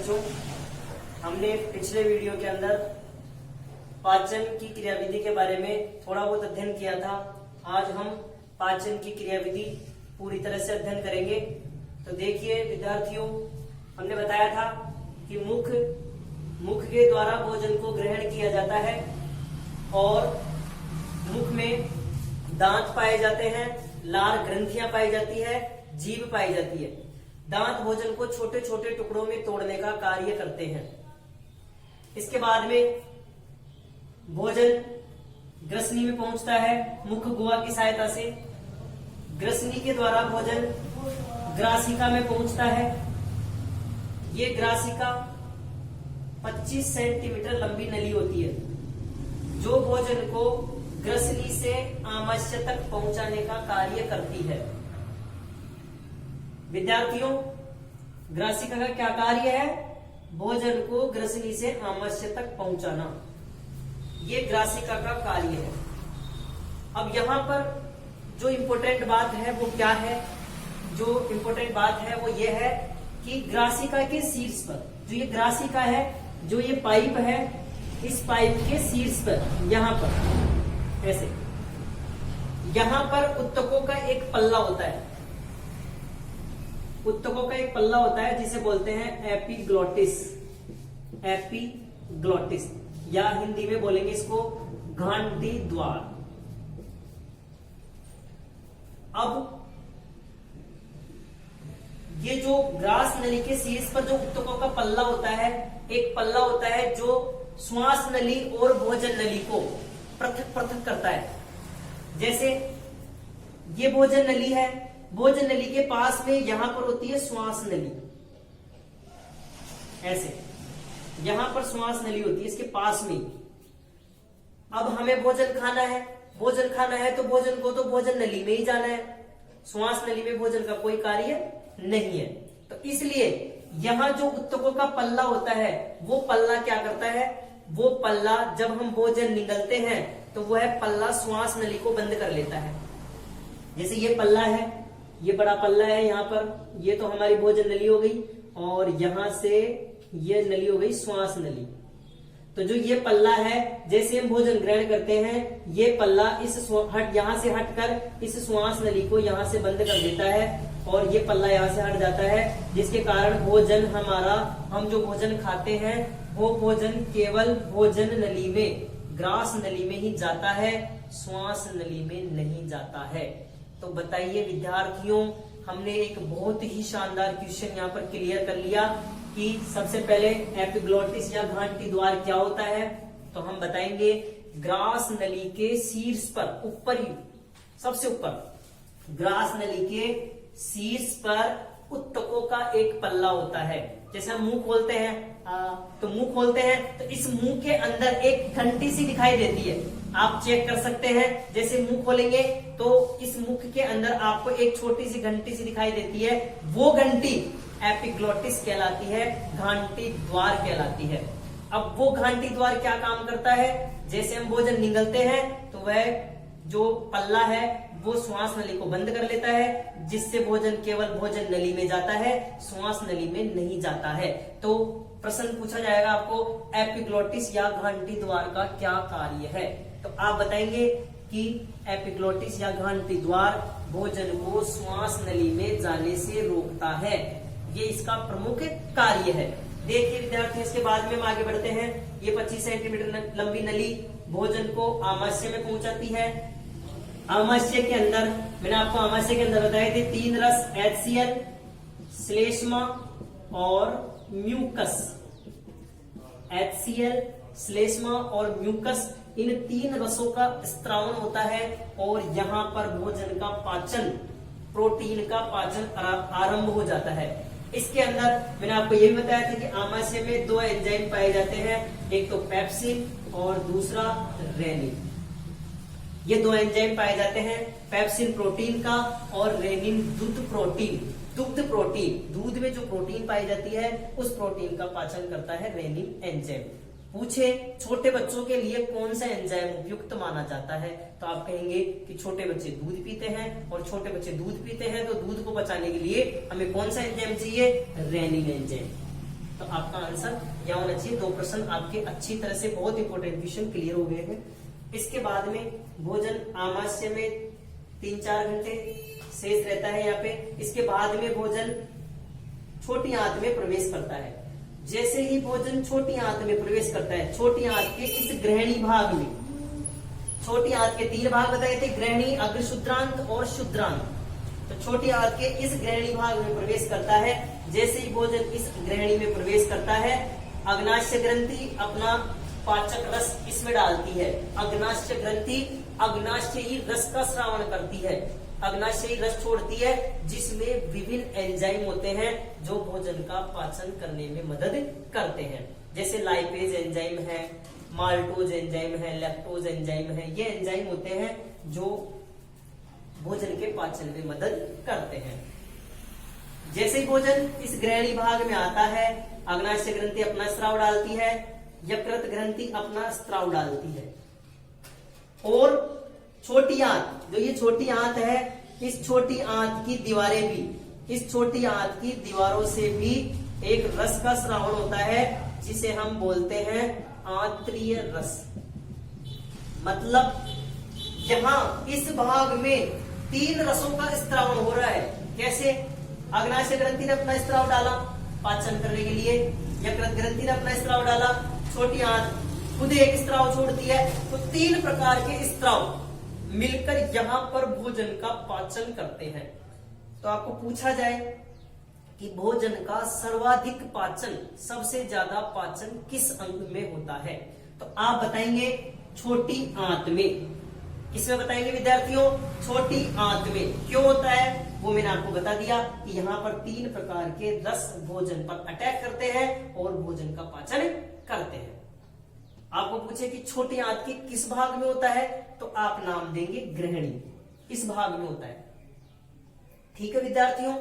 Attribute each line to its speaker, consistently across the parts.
Speaker 1: बच्चों, हमने पिछले वीडियो के अंदर पाचन की क्रियाविधि के बारे में थोड़ा बहुत अध्ययन किया था। आज हम पाचन की क्रियाविधि पूरी तरह से अध्ययन करेंगे। तो देखिए विद्यार्थियों, हमने बताया था कि मुख के द्वारा भोजन को ग्रहण किया जाता है और मुख में दांत पाए जाते हैं, लार ग्रंथियां पाई जाती है, जीभ पाई जाती है। दांत भोजन को छोटे छोटे टुकड़ों में तोड़ने का कार्य करते हैं। इसके बाद में भोजन ग्रसनी में पहुंचता है मुख गुहा की सहायता से। ग्रसनी के द्वारा भोजन ग्रासिका में पहुंचता है। ये ग्रासिका 25 सेंटीमीटर लंबी नली होती है जो भोजन को ग्रसनी से आमाशय तक पहुंचाने का कार्य करती है। विद्यार्थियों, ग्रासिका का क्या कार्य है? भोजन को ग्रसनी से आमाशय तक पहुंचाना, ये ग्रासिका का कार्य है। अब यहां पर जो इंपॉर्टेंट बात है वो क्या है? जो इंपॉर्टेंट बात है वो ये है कि ग्रासिका के शीर्ष पर, जो ये ग्रासिका है, जो ये पाइप है, इस पाइप के शीर्ष पर यहां पर ऐसे, यहां पर उत्तकों का एक पल्ला होता है। उत्तकों का एक पल्ला होता है जिसे बोलते हैं एपिग्लोटिस। एपिग्लोटिस या हिंदी में बोलेंगे इसको घंटी द्वार। अब ये जो ग्रास नली के शीर्ष पर जो उत्तकों का पल्ला होता है, एक पल्ला होता है जो श्वास नली और भोजन नली को पृथक पृथक करता है। जैसे ये भोजन नली है, भोजन नली के पास में यहां पर होती है श्वास नली, ऐसे यहां पर श्वास नली होती है इसके पास में। अब हमें भोजन खाना है, भोजन खाना है तो भोजन को तो भोजन नली में ही जाना है। श्वास नली में भोजन का कोई कार्य नहीं है। तो इसलिए यहां जो उत्तकों का पल्ला होता है, वो पल्ला क्या करता है? वो पल्ला जब हम भोजन निगलते हैं तो वह पल्ला श्वास नली को बंद कर लेता है। जैसे ये पल्ला है, ये बड़ा पल्ला है यहां पर, ये तो हमारी भोजन नली हो गई और यहां से ये नली हो गई श्वास नली। तो जो ये पल्ला है, जैसे हम भोजन ग्रहण करते हैं, ये पल्ला यहां से हटकर इस श्वास नली को यहां से बंद कर देता है और ये पल्ला यहां से हट जाता है, जिसके कारण भोजन हमारा, हम जो भोजन खाते हैं वो भोजन केवल भोजन नली में, ग्रास नली में ही जाता है, श्वास नली में नहीं जाता है। तो बताइए विद्यार्थियों, हमने एक बहुत ही शानदार क्वेश्चन यहाँ पर क्लियर कर लिया कि सबसे पहले एपिग्लोटिस या घंटी द्वार क्या होता है। तो हम बताएंगे ग्रास नली के शीर्ष पर, ऊपर ही, सबसे ऊपर ग्रास नली के शीर्ष पर उत्तकों का एक पल्ला होता है। जैसे हम मुंह खोलते हैं, तो मुंह खोलते हैं तो इस मुंह के अंदर एक घंटी सी दिखाई देती है। आप चेक कर सकते हैं, जैसे मुंह खोलेंगे तो इस मुख के अंदर आपको एक छोटी सी घंटी सी दिखाई देती है। वो घंटी एपिग्लोटिस कहलाती है, घंटी द्वार कहलाती है। अब वो घंटी द्वार क्या काम करता है? जैसे हम भोजन निगलते हैं तो वह जो पल्ला है वो श्वास नली को बंद कर लेता है, जिससे भोजन केवल भोजन नली में जाता है, श्वास नली में नहीं जाता है। तो प्रश्न पूछा जाएगा आपको, एपिग्लोटिस या घंटी द्वार का क्या कार्य है? तो आप बताएंगे कि एपिग्लोटिस या घंटी द्वार भोजन को श्वास नली में जाने से रोकता है, ये इसका प्रमुख कार्य है। देखिए विद्यार्थी, इसके बाद में हम आगे बढ़ते हैं। ये 25 सेंटीमीटर लंबी नली भोजन को आमाशय में पहुंचाती है। आमाशय के अंदर, मैंने आपको आमाशय के अंदर बताए थे 3 रस, HCl, श्लेष्मा और म्यूकस। HCl, श्लेष्मा और म्यूकस, इन 3 रसों का स्त्रावन होता है और यहाँ पर भोजन का पाचन, प्रोटीन का पाचन आरंभ हो जाता है। इसके अंदर मैंने आपको ये भी बताया था कि आमाशय में 2 एंजाइम पाए जाते हैं, एक तो पेप्सिन और दूसरा रेनिन। ये 2 एंजाइम पाए जाते हैं, पेप्सिन प्रोटीन का और रेनिन दुग्ध प्रोटीन। दुग्ध प्रोटीन, दूध में जो प्रोटीन पाई जाती है उस प्रोटीन का पाचन करता है रेनिन एंजाइम। पूछे छोटे बच्चों के लिए कौन सा एंजाइम उपयुक्त माना जाता है, तो आप कहेंगे कि छोटे बच्चे दूध पीते हैं और छोटे बच्चे दूध पीते हैं तो दूध को पचाने के लिए हमें कौन सा एंजाइम चाहिए, रेनिन एंजाइम। तो आपका आंसर यहाँ होना चाहिए। 2 प्रश्न आपके अच्छी तरह से, बहुत इंपॉर्टेंट क्वेश्चन क्लियर हो गए हैं। इसके बाद में भोजन आमाशय में 3-4 घंटे शेष रहता है यहाँ पे। इसके बाद में भोजन छोटी आंत में प्रवेश करता है। जैसे ही भोजन छोटी आंत में प्रवेश करता है, छोटी आंत के इस ग्रहणी भाग में, छोटी आंत के 3 भाग बताए थे, ग्रहणी, अग्रशुद्रांत और शुद्रांत। तो छोटी आंत के इस ग्रहणी भाग में प्रवेश करता है। जैसे ही भोजन इस ग्रहणी में प्रवेश करता है, अग्नाशय ग्रंथि अपना पाचक रस इसमें डालती है। अग्नाशय ग्रंथि अग्नाशयी रस का स्रावण करती है, अग्नाशयी रस छोड़ती है, जिसमें विभिन्न एंजाइम होते हैं जो भोजन का पाचन करने में मदद करते हैं। जैसे लाइपेज एंजाइम है, माल्टोज एंजाइम है, लैक्टोज एंजाइम है। ये एंजाइम होते हैं जो भोजन के पाचन में मदद करते हैं। जैसे ही भोजन इस ग्रहणी भाग में आता है, अग्नाशय ग्रंथि अपना स्राव डालती है, यकृत ग्रंथि अपना स्राव डालती है, और छोटी आंत, जो ये छोटी आंत है, इस छोटी आंत की दीवारें भी, इस छोटी आंत की दीवारों से भी एक रस का स्रावण होता है, जिसे हम बोलते हैं आंत्रीय रस। मतलब यहां इस भाग में 3 रसों का स्त्रावण हो रहा है। कैसे? अग्नाशय ग्रंथि ने अपना स्त्राव डाला पाचन करने के लिए, यकृत ग्रंथि ने अपना स्त्राव डाला, छोटी आंत खुद एक स्त्राव छोड़ती है। तो 3 प्रकार के स्त्राव मिलकर यहां पर भोजन का पाचन करते हैं। तो आपको पूछा जाए कि भोजन का सर्वाधिक पाचन, सबसे ज्यादा पाचन किस अंग में होता है, तो आप बताएंगे छोटी आंत में। किसमें बताएंगे विद्यार्थियों? छोटी आंत में। क्यों होता है वो मैंने आपको बता दिया कि यहाँ पर 3 प्रकार के रस भोजन पर अटैक करते हैं और भोजन का पाचन करते हैं। आपको पूछे कि छोटी आंत के किस भाग में होता है, तो आप नाम देंगे ग्रहणी, इस भाग में होता है। ठीक है विद्यार्थियों,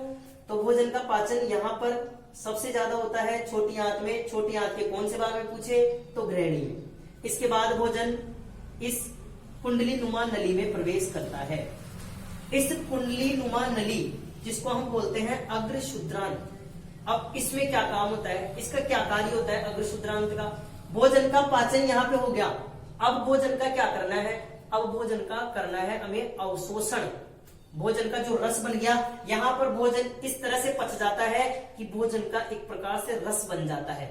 Speaker 1: तो भोजन का पाचन यहाँ पर सबसे ज्यादा होता है छोटी आंत में। छोटी आंत के कौन से भाग में पूछे, तो ग्रहणी में। इसके बाद भोजन इस कुंडली नुमा नली में प्रवेश करता है। इस कुंडली नुमा नली जिसको हम बोलते हैं अग्रशुद्रांत। अब इसमें क्या काम होता है, इसका क्या कार्य होता है अग्रशुद्रांत का? भोजन का पाचन यहाँ पे हो गया। अब भोजन का क्या करना है? अब भोजन का करना है हमें अवशोषण। भोजन का जो रस बन गया, यहाँ पर भोजन इस तरह से पच जाता है कि भोजन का एक प्रकार से रस बन जाता है।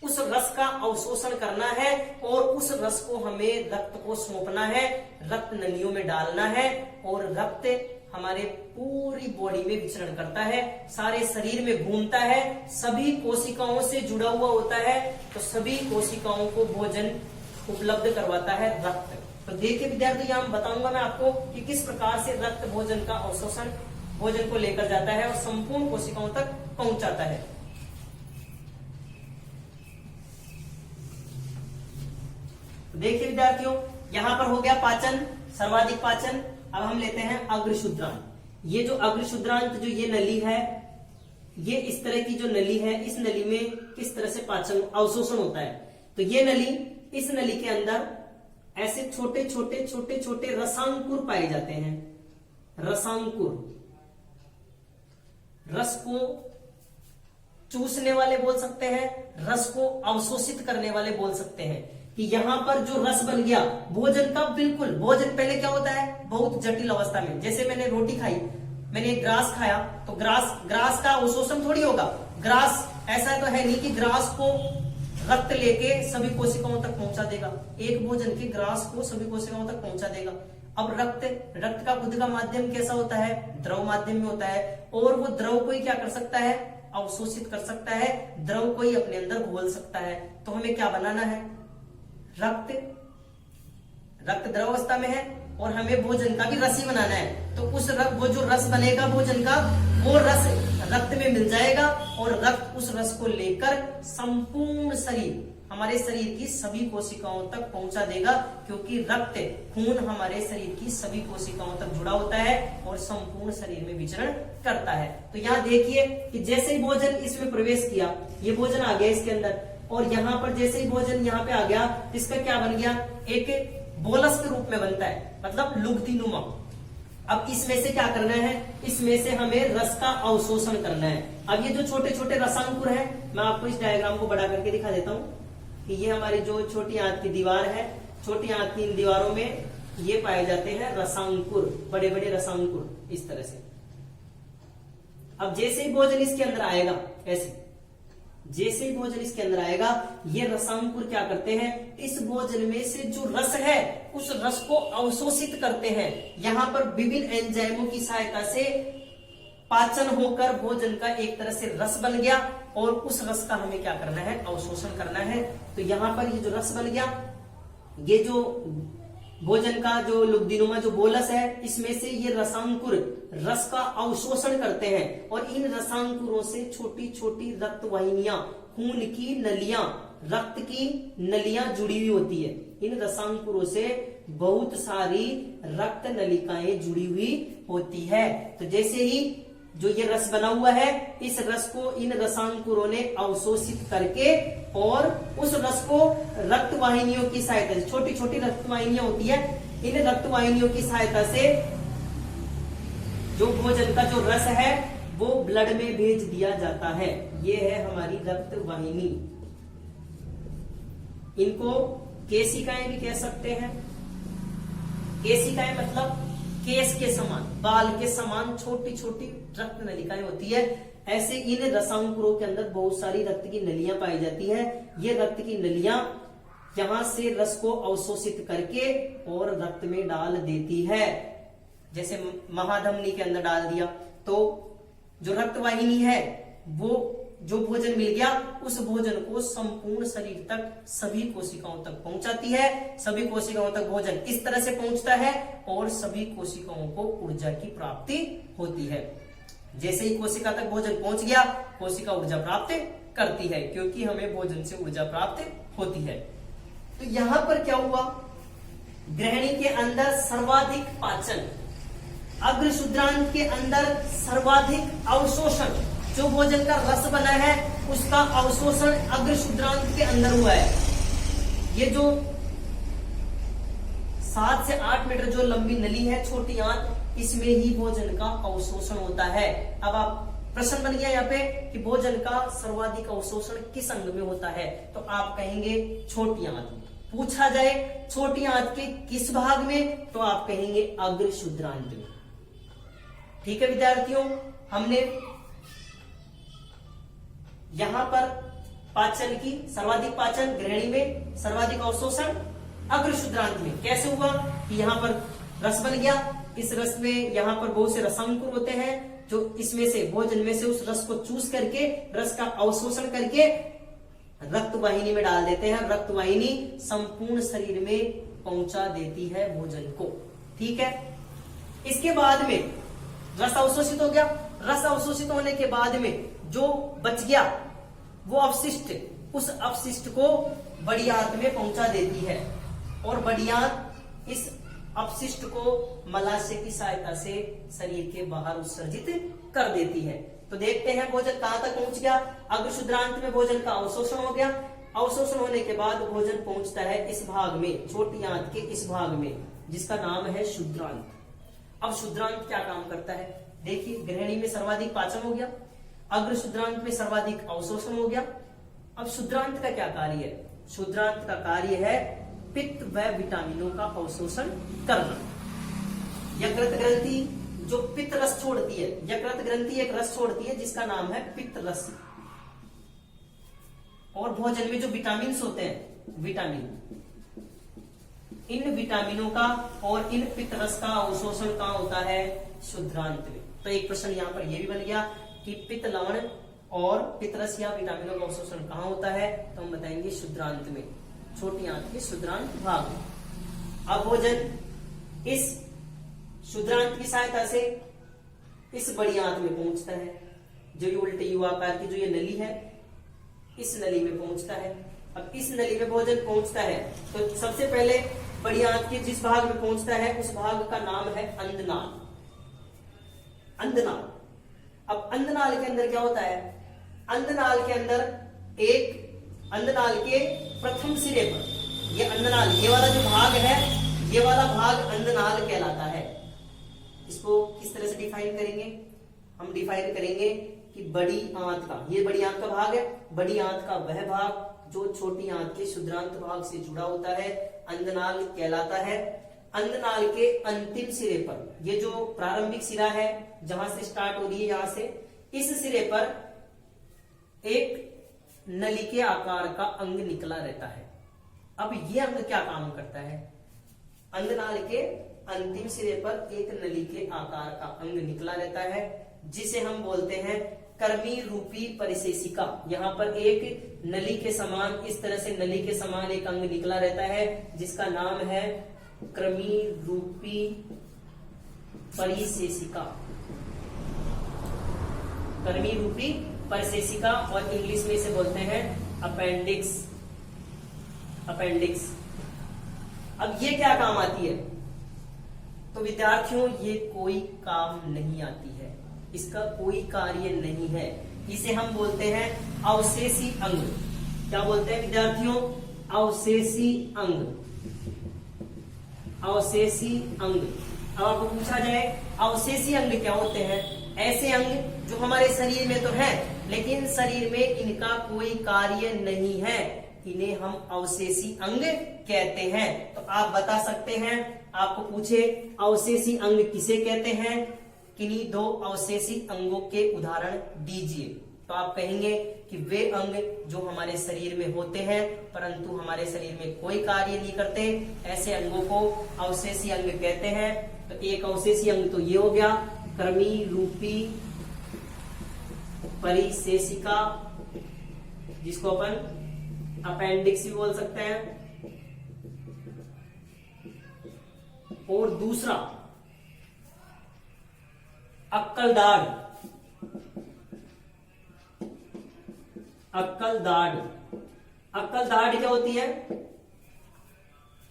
Speaker 1: उस रस का अवशोषण करना है और उस रस को हमें रक्त को सौंपना है, रक्त नलियों में डालना है, और रक्त हमारे पूरी बॉडी में विचरण करता है, सारे शरीर में घूमता है, सभी कोशिकाओं से जुड़ा हुआ होता है। तो सभी कोशिकाओं को भोजन उपलब्ध करवाता है रक्त। तो देखिए विद्यार्थी, यहाँ बताऊंगा मैं आपको कि किस प्रकार से रक्त भोजन का अवशोषण भोजन को लेकर जाता है और संपूर्ण कोशिकाओं तक पहुंचाता है। देखिए विद्यार्थियों, यहां पर हो गया पाचन, सर्वाधिक पाचन। अब हम लेते हैं अग्रशुद्रांत। ये जो अग्रशुद्रांत, जो ये नली है, ये इस तरह की जो नली है, इस नली में किस तरह से पाचन अवशोषण होता है। तो ये नली, इस नली के अंदर ऐसे छोटे छोटे छोटे छोटे रसांकुर पाए जाते हैं। रसांकुर, रस को चूसने वाले बोल सकते हैं, रस को अवशोषित करने वाले बोल सकते हैं। कि यहां पर जो रस बन गया भोजन का, बिल्कुल भोजन पहले क्या होता है, बहुत जटिल अवस्था में। जैसे मैंने रोटी खाई, मैंने ग्रास खाया, तो ग्रास का अवशोषण थोड़ी होगा। ग्रास ऐसा तो है नहीं कि ग्रास को रक्त लेके सभी कोशिकाओं तक पहुंचा देगा। एक भोजन के ग्रास को सभी कोशिकाओं तक पहुंचा देगा। अब रक्त का खुद का माध्यम कैसा होता है, द्रव माध्यम में होता है, और वो द्रव को ही क्या कर सकता है, अवशोषित कर सकता है, द्रव को ही अपने अंदर घोल सकता है। तो हमें क्या बनाना है, रक्त द्रव अवस्था में है और हमें भोजन का भी रस ही बनाना है। तो वो जो रस बनेगा भोजन का, वो रस रक्त में मिल जाएगा और रक्त उस रस को लेकर संपूर्ण शरीर, हमारे शरीर की सभी कोशिकाओं तक पहुंचा देगा, क्योंकि रक्त खून हमारे शरीर की सभी कोशिकाओं तक जुड़ा होता है और संपूर्ण शरीर में विचरण करता है। तो यहाँ देखिए कि जैसे ही भोजन इसमें प्रवेश किया, ये भोजन आ गया इसके अंदर, और यहाँ पर जैसे ही भोजन यहाँ पे आ गया, इसका क्या बन गया, एक बोलस के रूप में बनता है, मतलब लुगदी नुमा। अब इसमें से क्या करना है, इसमें से हमें रस का अवशोषण करना है। अब ये जो छोटे छोटे रसांकुर है, मैं आपको इस डायग्राम को बड़ा करके दिखा देता हूं कि ये हमारी जो छोटी आंत की दीवार है, छोटी आंत की इन दीवारों में ये पाए जाते हैं रसांकुर, बड़े बड़े रसांकुर इस तरह से। अब जैसे ही भोजन इसके अंदर आएगा, ऐसे जैसे ही भोजन इसके अंदर आएगा, ये रसांकुर क्या करते हैं, इस भोजन में से जो रस है उस रस को अवशोषित करते हैं। यहां पर विभिन्न एंजाइमों की सहायता से पाचन होकर भोजन का एक तरह से रस बन गया और उस रस का हमें क्या करना है, अवशोषण करना है। तो यहां पर ये जो रस बन गया, ये जो भोजन का जो लुब्धिनुमा जो बोलस है, इसमें से ये रसांकुर रस का अवशोषण करते हैं और इन रसांकुरों से छोटी छोटी रक्त वाहिनियां, खून की नलियां, रक्त की नलियां जुड़ी हुई होती है। इन रसांकुरों से बहुत सारी रक्त नलिकाएं जुड़ी हुई होती है। तो जैसे ही जो ये रस बना हुआ है, इस रस को इन रसांकुरों ने अवशोषित करके और उस रस को रक्त वाहिनियों की सहायता से, छोटी छोटी रक्त वाहिनियां होती है, इन रक्त वाहिनियों की सहायता से जो भोजन का जो रस है वो ब्लड में भेज दिया जाता है। ये है हमारी रक्त वाहिनी। इनको केशिकाएं भी कह सकते हैं। केशिकाएं मतलब केस के समान, बाल के समान छोटी छोटी रक्त नलिकाएं होती है। ऐसे इन रसांकुरों के अंदर बहुत सारी रक्त की नलियां पाई जाती हैं। ये रक्त की नलियां यहां से रस को अवशोषित करके और रक्त में डाल देती है। जैसे महाधमनी के अंदर डाल दिया, तो जो रक्त वाहिनी है वो जो भोजन मिल गया उस भोजन को संपूर्ण शरीर तक, सभी कोशिकाओं तक पहुंचाती है। सभी कोशिकाओं तक भोजन इस तरह से पहुंचता है और सभी कोशिकाओं को ऊर्जा की प्राप्ति होती है। जैसे ही कोशिका तक भोजन पहुंच गया, कोशिका ऊर्जा प्राप्त करती है, क्योंकि हमें भोजन से ऊर्जा प्राप्त होती है। तो यहां पर क्या हुआ, ग्रहणी के अंदर सर्वाधिक पाचन, अग्र शुद्रांत के अंदर सर्वाधिक अवशोषण, जो भोजन का रस बना है उसका अवशोषण अग्र शुद्रांत के अंदर हुआ है। ये जो 7 से 8 मीटर जो लंबी नली है, छोटी आंत, इसमें ही भोजन का अवशोषण होता है। अब आप प्रश्न बन गया यहाँ पे कि भोजन का सर्वाधिक अवशोषण किस अंग में होता है, तो आप कहेंगे छोटी आंत में। पूछा जाए छोटी आंत के किस भाग में, तो आप कहेंगे अग्र शुद्रांत में। ठीक है विद्यार्थियों, हमने यहां पर पाचन की सर्वाधिक पाचन ग्रहणी में, सर्वाधिक अवशोषण अग्र शुद्रांत में। कैसे हुआ कि यहां पर रस बन गया, इस रस में यहां पर बहुत से रसांकुर होते हैं जो इसमें से, भोजन में से उस रस को चूस करके, रस का अवशोषण करके रक्त वाहिनी में डाल देते हैं। रक्त वाहिनी संपूर्ण शरीर में पहुंचा देती है भोजन को। ठीक है, इसके बाद में रस अवशोषित हो गया। रस अवशोषित होने के बाद में जो बच गया वो अपशिष्ट, उस अपशिष्ट को बड़ी आंत में पहुंचा देती है और बड़ी आंत इस अपशिष्ट को मलाशय की सहायता से शरीर के बाहर उत्सर्जित कर देती है। तो देखते हैं भोजन कहां तक पहुंच गया। अग्र शुद्रांत में भोजन का अवशोषण हो गया। अवशोषण होने के बाद भोजन पहुंचता है इस भाग में, छोटी आंत के इस भाग में, जिसका नाम है शुद्रांत। अब शुद्रांत क्या काम करता है, देखिए, ग्रहणी में सर्वाधिक पाचन हो गया, अग्र शुद्रांत में सर्वाधिक अवशोषण हो गया। अब शुद्रांत का क्या कार्य है, शुद्रांत का कार्य है पित्त व विटामिनों का अवशोषण करना। यकृत ग्रंथि जो पित्त रस छोड़ती है, यकृत ग्रंथि एक रस छोड़ती है जिसका नाम है पित्त रस, और भोजन में जो विटामिन होते हैं, विटामिन, इन विटामिनों का और इन पित्त रस का अवशोषण कहां होता है, शुद्रांत में। तो एक प्रश्न यहां पर यह भी बन गया कि पित्त लवण और पित्त रस या विटामिनों का अवशोषण कहां होता है, तो हम बताएंगे शुद्रांत में, छोटी आंत के शुद्रांत भाग में। अब भोजन इस शुद्रांत की सहायता से इस बड़ी आंत में पहुंचता है, जो ये उल्टे यू आकार की जो ये नली है, इस नली में पहुंचता है। अब इस नली में भोजन पहुंचता है तो सबसे पहले बड़ी आंत के जिस भाग में पहुंचता है उस भाग का नाम है अंधनाल। अंधनाल, अब अंधनाल के अंदर क्या होता है, अंधनाल के अंदर एक, अंधनाल के प्रथम सिरे पर, ये अंधनाल, ये वाला जो भाग है, ये वाला भाग अंधनाल कहलाता है। इसको किस तरह से डिफाइन करेंगे? हम डिफाइन करेंगे कि बड़ी आंत का, ये बड़ी आंत का भाग है, बड़ी आंत का वह भाग जो छोटी आंत के क्षुद्रांत भाग से जुड़ा होता है अंधनाल कहलाता है। अंधनाल के अंतिम सिरे पर, ये जो प्रारंभिक सिरा है जहां से स्टार्ट हो रही है, यहां से इस सिरे पर एक नली के आकार का अंग निकला रहता है। अब ये अंग क्या काम करता है? अंधनाल के अंतिम सिरे पर एक नली के आकार का अंग निकला रहता है जिसे हम बोलते हैं कर्मी रूपी परिशेषिका। यहाँ पर एक नली के समान, इस तरह से नली के समान एक अंग निकला रहता है जिसका नाम है कृमि रूपी परिशेषिका। कर्मी रूपी परिशेषिका, और इंग्लिश में इसे बोलते हैं अपेंडिक्स। अपेंडिक्स। अब ये क्या काम आती है? तो विद्यार्थियों, ये कोई काम नहीं आती है, इसका कोई कार्य नहीं है। इसे हम बोलते हैं अवशेषी अंग। क्या बोलते हैं विद्यार्थियों? अवशेषी अंग। अवशेषी अंग। अब आपको पूछा जाए अवशेषी अंग क्या होते हैं? ऐसे अंग जो हमारे शरीर में तो है लेकिन शरीर में इनका कोई कार्य नहीं है, इन्हें हम अवशेषी अंग कहते हैं। तो आप बता सकते हैं, आपको पूछे अवशेषी अंग किसे कहते हैं, किन्हीं दो अवशेषी अंगों के उदाहरण दीजिए। तो आप कहेंगे कि वे अंग जो हमारे शरीर में होते हैं परंतु हमारे शरीर में कोई कार्य नहीं करते, ऐसे अंगों को अवशेषी अंग कहते हैं। तो एक अवशेषी अंग तो ये हो गया कृमि रूपी परिशेषिका, जिसको अपन अपेंडिक्स भी बोल सकते हैं। और दूसरा अक्कलदाढ़। अक्कलदाढ़। अक्कलदाढ़ क्या होती है?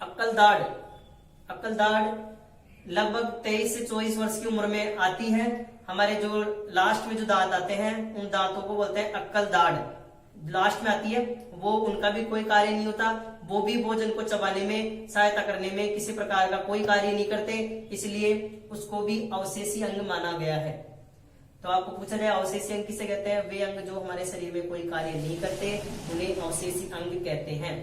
Speaker 1: अक्कलदाढ़, अक्कलदाढ़ लगभग 23 से 24 वर्ष की उम्र में आती है। हमारे जो लास्ट में जो दांत आते हैं उन दांतों को बोलते हैं अक्कलदाढ़। लास्ट में आती है वो, उनका भी कोई कार्य नहीं होता, वो भी भोजन को चबाने में सहायता करने में किसी प्रकार का कोई कार्य नहीं करते, इसलिए उसको भी अवशेषी अंग माना गया है। तो आपको पूछा जाए अवशेषी अंग किसे कहते हैं? वे अंग जो हमारे शरीर में कोई कार्य नहीं करते उन्हें अवशेषी अंग कहते हैं।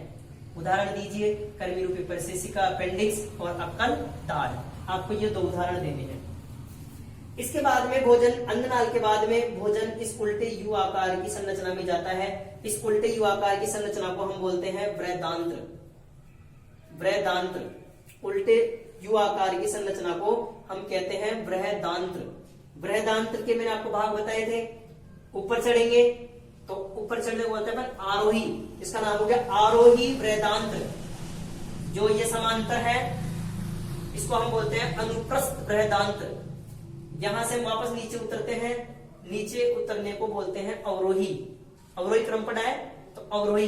Speaker 1: उदाहरण दीजिए, कर्मी रूपी परिशेषिका, अपेंडिक्स और अक्कलदाढ़। आपको ये दो उदाहरण देने हैं। इसके बाद में भोजन, अंधनाल के बाद में भोजन इस उल्टे यू आकार की संरचना में जाता है। इस उल्टे यू आकार की संरचना को हम बोलते हैं बृहदांत्र। बृहदांत्र। उल्टे यू आकार की संरचना को हम कहते हैं बृहदांत्र। बृहदांत्र के मैंने आपको भाग बताए थे। ऊपर चढ़ेंगे तो ऊपर चढ़ने को बोलते हैं आरोही, इसका नाम हो गया आरोही बृहदांत्र। जो ये समांतर है इसको हम बोलते हैं अनुप्रस्थ बृहदांत्र। यहां से हम वापस नीचे उतरते हैं, नीचे उतरने को बोलते हैं अवरोही। अवरोही क्रम पड़ा है तो अवरोही,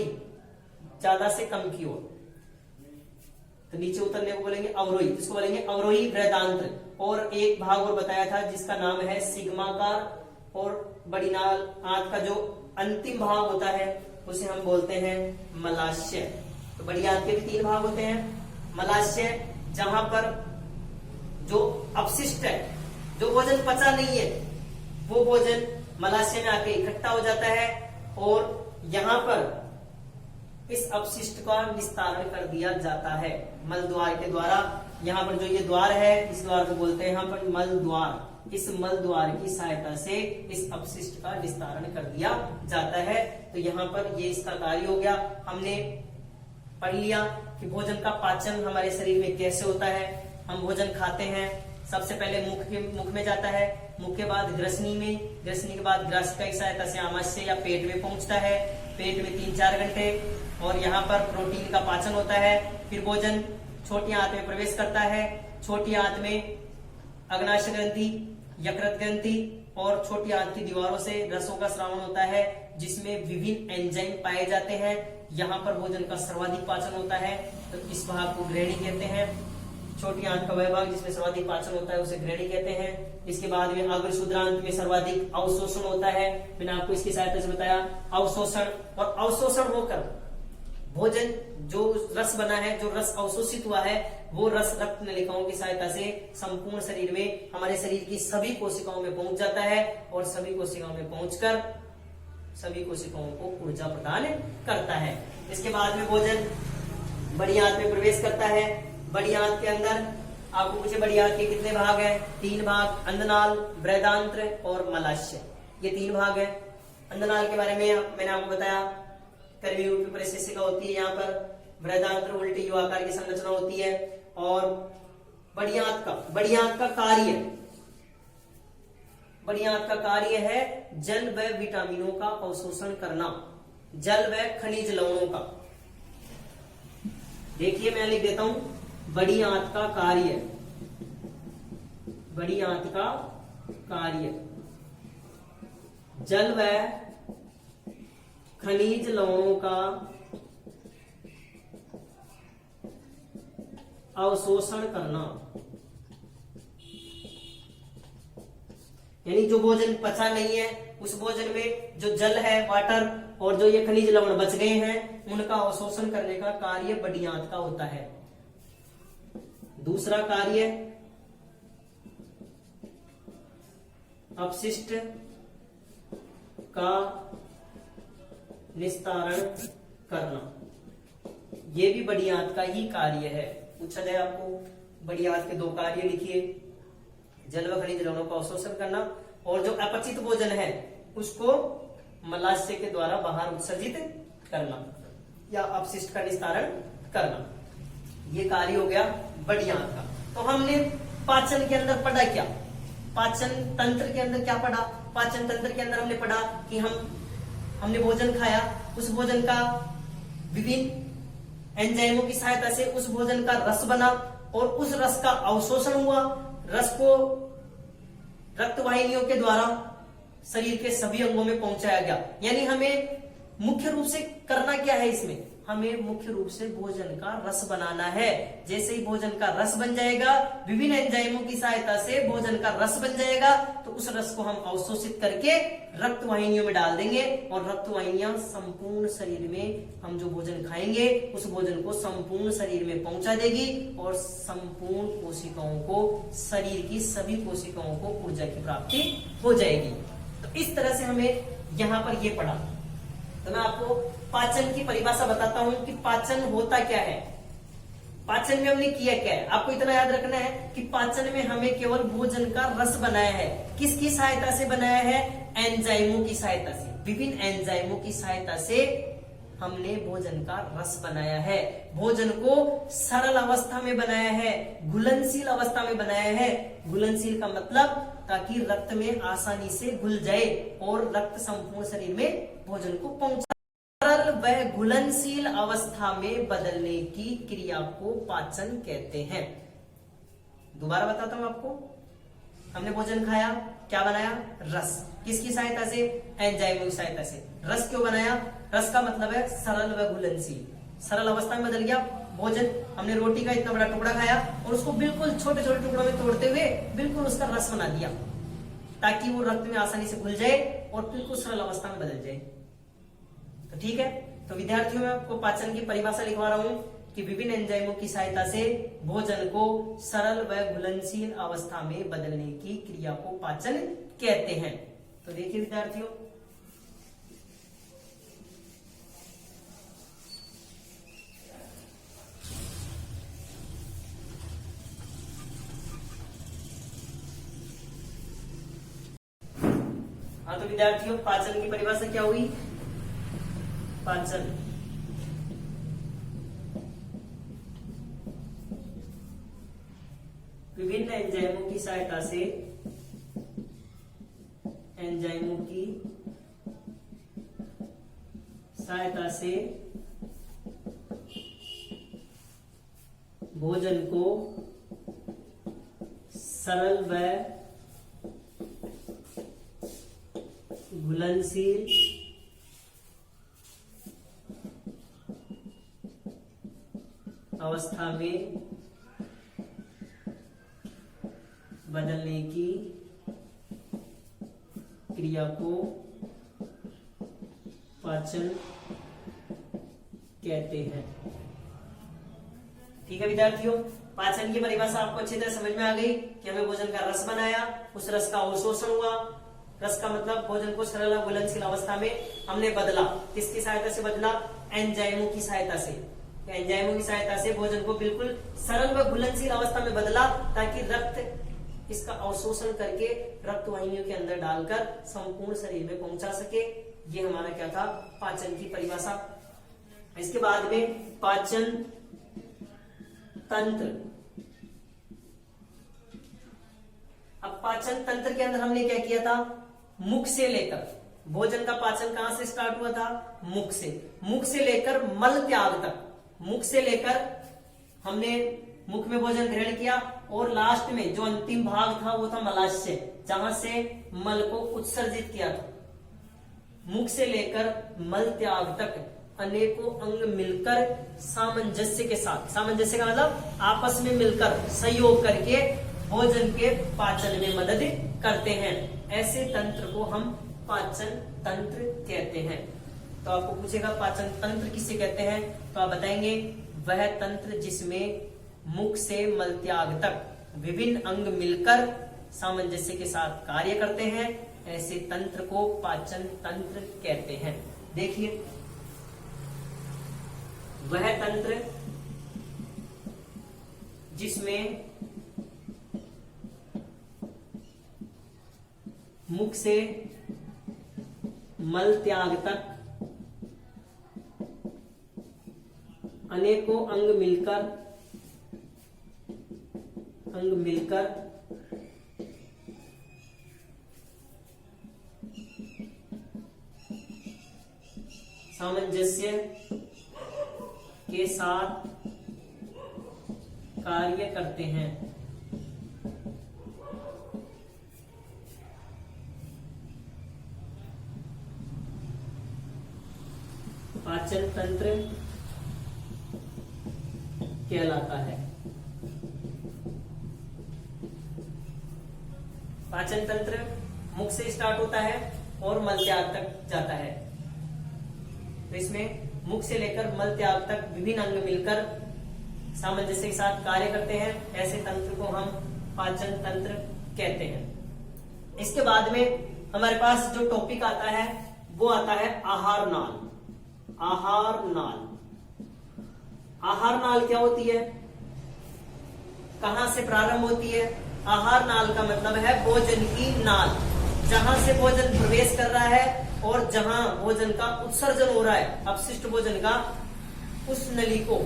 Speaker 1: ज्यादा से कम की ओर, तो नीचे उतरने को बोलेंगे अवरोही, जिसको बोलेंगे अवरोही बृहदांत्र। और एक भाग और बताया था जिसका नाम है सिग्माकार, और बड़ी नाल आंत का जो अंतिम भाग होता है उसे हम बोलते हैं मलाशय। तो बड़ी आंत के भी 3 भाग होते हैं। मलाशय, जहां पर जो अपशिष्ट है, जो भोजन पचा नहीं है, वो भोजन मलाशय में आके इकट्ठा हो जाता है और यहाँ पर इस अपशिष्ट का निस्तारण कर दिया जाता है मल द्वार के द्वारा। यहाँ पर जो ये द्वार है, इस द्वार को बोलते हैं यहाँ पर मल द्वार। इस मल द्वार की सहायता से इस अपशिष्ट का निस्तारण कर दिया जाता है। तो यहाँ पर ये इसका कार्य हो गया। हमने पढ़ लिया कि भोजन का पाचन हमारे शरीर में कैसे होता है। हम भोजन खाते हैं, सबसे पहले मुख में जाता है, मुख के बाद ग्रसनी में, ग्रसनी के बाद ग्रासिका की सहायता से आमाशय या पेट में पहुंचता है, पेट में 3-4 घंटे, और यहाँ पर प्रोटीन का पाचन होता है। फिर भोजन छोटी आंत में प्रवेश करता है। छोटी आंत में अग्नाशय ग्रंथि, यकृत ग्रंथि और छोटी आंत की दीवारों से रसों का स्रावन होता है जिसमें विभिन्न एंजाइम पाए जाते हैं। यहाँ पर भोजन का सर्वाधिक पाचन होता है, तो इस भाग को ग्रहणी कहते हैं। छोटी आंत का वह भाग जिसमें सर्वाधिक पाचन होता है उसे ग्रहणी कहते हैं। इसके बाद में अग्र शुद्रांत में सर्वाधिक अवशोषण होता है। मैंने आपको इसकी सहायता से बताया अवशोषण, और अवशोषण होकर भोजन जो रस बना है, जो रस अवशोषित हुआ है, वो रस रक्त नलिकाओं की सहायता से संपूर्ण शरीर में, हमारे शरीर की सभी कोशिकाओं में पहुंच जाता है और सभी कोशिकाओं में पहुंचकर सभी कोशिकाओं को ऊर्जा प्रदान करता है। इसके बाद में भोजन बड़ी आंत में प्रवेश करता है। बड़ी आंत के अंदर आपको पूछे बड़ी आंत के कितने भाग हैं? 3 भाग, अंधनाल, बृहदांत्र और मलाशय, ये 3 भाग है। अंधनाल के बारे में मैंने आपको बताया, कर्वी रूपी परिशिष्टिका होती है यहाँ पर, बृहदांत्र उल्टी यू आकार की संरचना होती है। और बड़ी आंत का कार्य, बड़ी आंत का कार्य है जल व विटामिनों का अवशोषण करना, जल व खनिज लवणों का। देखिए मैं लिख देता हूं, बड़ी आंत का कार्य, बड़ी आंत का कार्य जल व खनिज लवणों का अवशोषण करना। यानी जो भोजन पचा नहीं है, उस भोजन में जो जल है, वाटर, और जो ये खनिज लवण बच गए हैं, उनका अवशोषण करने का कार्य बड़ी आंत का होता है। दूसरा कार्य अपशिष्ट का निस्तारण करना, ये भी बड़ी आंत का ही कार्य है। पूछा जाए आपको बड़ी आंत के 2 कार्य लिखिए, जल व खनिज लवणों का अवशोषण करना और जो अपचित भोजन है उसको मलाशय के द्वारा बाहर उत्सर्जित करना या अपशिष्ट का निस्तारण करना, ये कार्य हो गया बड़ी आंत का। तो हमने पाचन के अंदर पढ़ा क्या? पाचन तंत्र के अंदर क्या पढ़ा? पाचन तंत्र के अंदर हमने पढ़ा कि हमने भोजन खाया, उस भोजन का विभिन्न एंजाइमों की सहायता से उस भोजन का रस बना और उस रस का अवशोषण हुआ, रस को रक्त वाहिनियों के द्वारा शरीर के सभी अंगों में पहुंचाया गया। यानी हमें मुख्य रूप से करना क्या है इसमें? हमें मुख्य रूप से भोजन का रस बनाना है। जैसे ही भोजन का रस बन जाएगा, विभिन्न एंजाइमों की सहायता से भोजन का रस बन जाएगा, तो उस रस को हम अवशोषित करके रक्त वाहिनियों में डाल देंगे और रक्त वाहिनियां संपूर्ण शरीर में हम जो भोजन खाएंगे उस भोजन को संपूर्ण शरीर में पहुंचा देगी और संपूर्ण कोशिकाओं को, शरीर की सभी कोशिकाओं को ऊर्जा की प्राप्ति हो जाएगी। तो इस तरह से हमें यहाँ पर ये पढ़ा। तो मैं आपको पाचन की परिभाषा बताता हूं कि पाचन होता क्या है, पाचन में हमने किया क्या है। आपको इतना याद रखना है कि पाचन में हमें केवल भोजन का रस बनाया है। किसकी सहायता से बनाया है? एंजाइमों की सहायता से, विभिन्न एंजाइमों की सहायता से हमने भोजन का रस बनाया है। भोजन को सरल अवस्था में बनाया है, घुलनशील अवस्था में बनाया है। घुलनशील का मतलब ताकि रक्त में आसानी से घुल जाए और रक्त संपूर्ण शरीर में भोजन को पहुंचा। सरल व घुलनशील अवस्था में बदलने की क्रिया को पाचन कहते हैं। दोबारा बताता हूं आपको, हमने भोजन खाया, क्या बनाया? रस। किसकी सहायता से? एंजाइमों की सहायता से। रस क्यों बनाया? रस का मतलब है सरल व घुलनशील। सरल अवस्था में बदल गया भोजन। हमने रोटी का इतना बड़ा टुकड़ा खाया और उसको बिल्कुल छोटे छोटे टुकड़ों में तोड़ते हुए बिल्कुल उसका रस बना दिया ताकि वो रक्त में आसानी से घुल जाए और बिल्कुल सरल अवस्था में बदल जाए। तो ठीक है, तो विद्यार्थियों में आपको पाचन की परिभाषा लिखवा रहा हूं कि विभिन्न एंजाइमों की सहायता से भोजन को सरल व घुलनशील अवस्था में बदलने की क्रिया को पाचन कहते हैं। तो देखिए विद्यार्थियों, हाँ तो विद्यार्थियों पाचन की परिभाषा क्या हुई? पाचन विभिन्न एंजाइमों की सहायता से, एंजाइमों की सहायता से भोजन को सरल व घुलनशील अवस्था में बदलने की क्रिया को पाचन कहते हैं। ठीक है विद्यार्थियों, पाचन की परिभाषा आपको अच्छी तरह समझ में आ गई कि हमें भोजन का रस बनाया, उस रस का अवशोषण हुआ। रस का मतलब भोजन को सरल और घुलनशील अवस्था में हमने बदला। किसकी सहायता से बदला? एंजाइमों की सहायता से। एंजाइमों की सहायता से भोजन को बिल्कुल सरल व घुलनशील अवस्था में बदला, ताकि रक्त इसका अवशोषण करके रक्त वाहिनियों के अंदर डालकर संपूर्ण शरीर में पहुंचा सके। ये हमारा क्या था? पाचन की परिभाषा। इसके बाद में पाचन तंत्र। अब पाचन तंत्र के अंदर हमने क्या किया था? मुख से लेकर, भोजन का पाचन कहां से स्टार्ट हुआ था? मुख से। मुख से लेकर मल त्याग तक, मुख से लेकर हमने मुख में भोजन ग्रहण किया, और लास्ट में जो अंतिम भाग था वो था मलाशय, जहां से मल को उत्सर्जित किया था। मुख से लेकर मल त्याग तक अनेकों अंग मिलकर सामंजस्य के साथ, सामंजस्य का मतलब आपस में मिलकर सहयोग करके भोजन के पाचन में मदद करते हैं। ऐसे तंत्र को हम पाचन तंत्र कहते हैं। तो आपको पूछेगा पाचन तंत्र किसे कहते हैं, तो आप बताएंगे वह तंत्र जिसमें मुख से मल त्याग तक विभिन्न अंग मिलकर सामंजस्य के साथ कार्य करते हैं। ऐसे तंत्र को पाचन तंत्र कहते हैं। देखिए, वह तंत्र जिसमें मुख से मल त्याग तक अनेकों अंग मिलकर सामंजस्य के साथ कार्य करते हैं। पाचन तंत्र कहलाता है। पाचन तंत्र मुख से स्टार्ट होता है और मल त्याग तक जाता है। तो इसमें मुख से लेकर मल त्याग तक विभिन्न अंग मिलकर सामंजस्य के साथ कार्य करते हैं। ऐसे तंत्र को हम पाचन तंत्र कहते हैं। इसके बाद में हमारे पास जो टॉपिक आता है वो आता है आहार नाल। आहार नाल, आहार नाल क्या होती है, कहां से प्रारंभ होती है? आहार नाल का मतलब है भोजन की नाल, जहां से भोजन प्रवेश कर रहा है और जहां भोजन का उत्सर्जन हो रहा है, अपशिष्ट भोजन का, उस नली को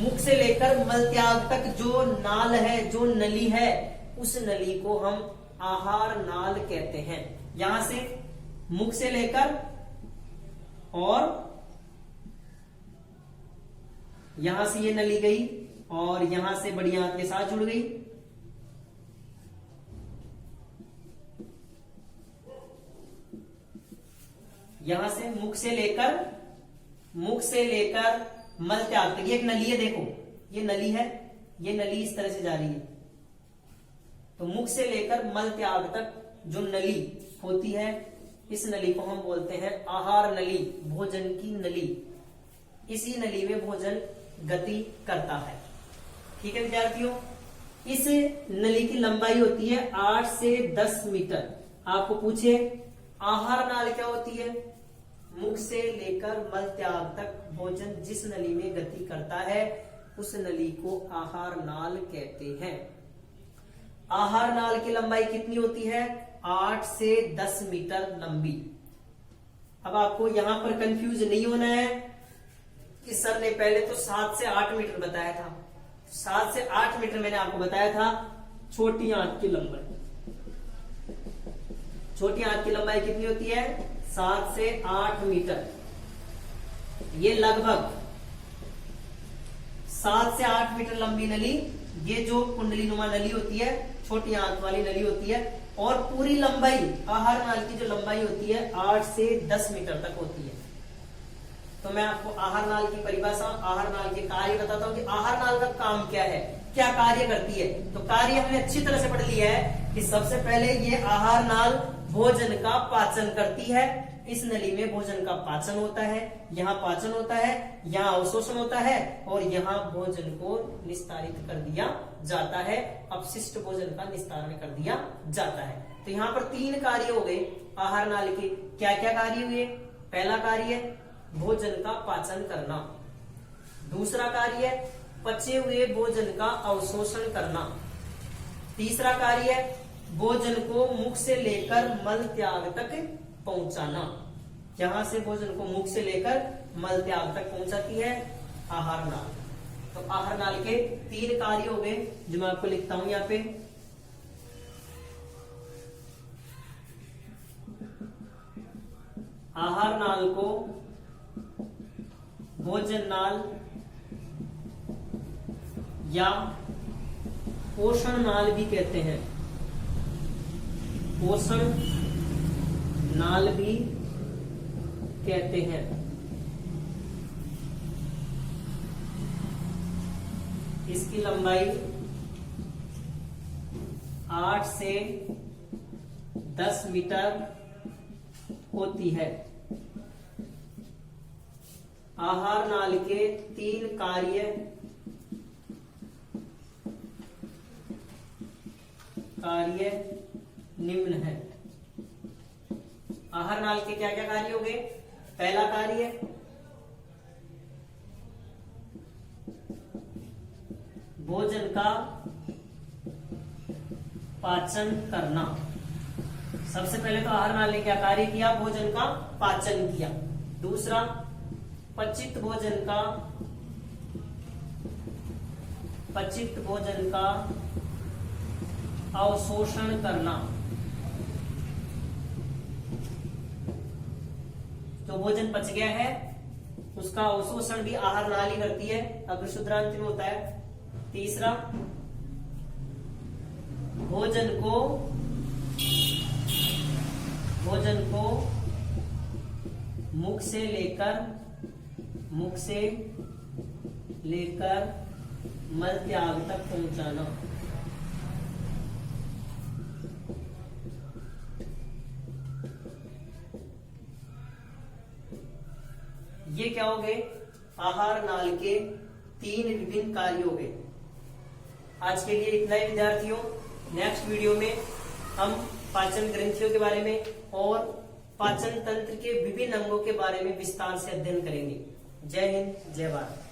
Speaker 1: मुख से लेकर मल त्याग तक जो नाल है, जो नली है, उस नली को हम आहार नाल कहते हैं। यहां से मुख से लेकर और यहां से ये नली गई और यहां से बड़ी आंत के साथ जुड़ गई। यहां से मुख से लेकर मल त्याग तक, ये एक नली है, देखो ये नली है, ये नली इस तरह से जा रही है। तो मुख से लेकर मल त्याग तक जो नली होती है, इस नली को हम बोलते हैं आहार नली, भोजन की नली। इसी नली में भोजन गति करता है। ठीक है विद्यार्थियों, इस नली की लंबाई होती है 8 से 10 मीटर। आपको पूछे आहार नाल क्या होती है? मुख से लेकर मल त्याग तक भोजन जिस नली में गति करता है, उस नली को आहार नाल कहते हैं। आहार नाल की लंबाई कितनी होती है? 8 से 10 मीटर लंबी। अब आपको यहां पर कंफ्यूज नहीं होना है कि सर ने पहले तो 7 से 8 मीटर बताया था। 7 से 8 मीटर मैंने आपको बताया था छोटी आंत की लंबाई। छोटी आंत की लंबाई कितनी होती है? 7 से 8 मीटर। ये लगभग 7 से 8 मीटर लंबी नली, ये जो कुंडली नुमा नली होती है, छोटी आंत वाली नली होती है। और पूरी लंबाई, आहार नाल की जो लंबाई होती है 8 से 10 मीटर तक होती है। तो मैं आपको आहार नाल की परिभाषा, आहार नाल के कार्य बताता हूं कि आहार नाल का काम क्या है, क्या कार्य करती है। तो कार्य हमने अच्छी तरह से पढ़ लिया है कि सबसे पहले ये आहार नाल भोजन का पाचन करती है। इस नली में भोजन का पाचन होता है, यहाँ पाचन होता है, यहाँ अवशोषण होता है और यहाँ भोजन को निस्तारित कर दिया जाता है, अपशिष्ट भोजन का निस्तारण कर दिया जाता है। तो यहाँ पर 3 कार्य हो गए आहार नाली के। क्या क्या कार्य हुए? पहला कार्य भोजन का पाचन करना, दूसरा कार्य पचे हुए भोजन का अवशोषण करना, तीसरा कार्य भोजन को मुख से लेकर मल त्याग तक पहुंचाना। यहां से भोजन को मुख से लेकर मल त्याग तक पहुंचाती है आहार नाल। तो आहार नाल के 3 कार्य हो गए जो मैं आपको लिखता हूं यहाँ पे। आहार नाल को भोजन नाल या पोषण नाल भी कहते हैं, पोषण नाल भी कहते हैं। इसकी लंबाई 8 से 10 मीटर होती है। आहार नाल के 3 कार्य निम्न है। आहार नाल के क्या क्या कार्य हो गए? पहला कार्य भोजन का पाचन करना। सबसे पहले तो आहार नाल ने क्या कार्य किया? भोजन का पाचन किया। दूसरा पचित भोजन का अवशोषण करना। तो भोजन पच गया है उसका अवशोषण भी आहार नाल ही करती है, अग्र शुद्रांत में होता है। तीसरा भोजन को मुख से लेकर मल त्याग तक पहुंचाना। ये क्या हो गए? आहार नाल के 3 विभिन्न कार्य हो गए। आज के लिए इतना ही विद्यार्थियों। नेक्स्ट वीडियो में हम पाचन ग्रंथियों के बारे में और पाचन तंत्र के विभिन्न अंगों के बारे में विस्तार से अध्ययन करेंगे। जय हिंद, जय भारत।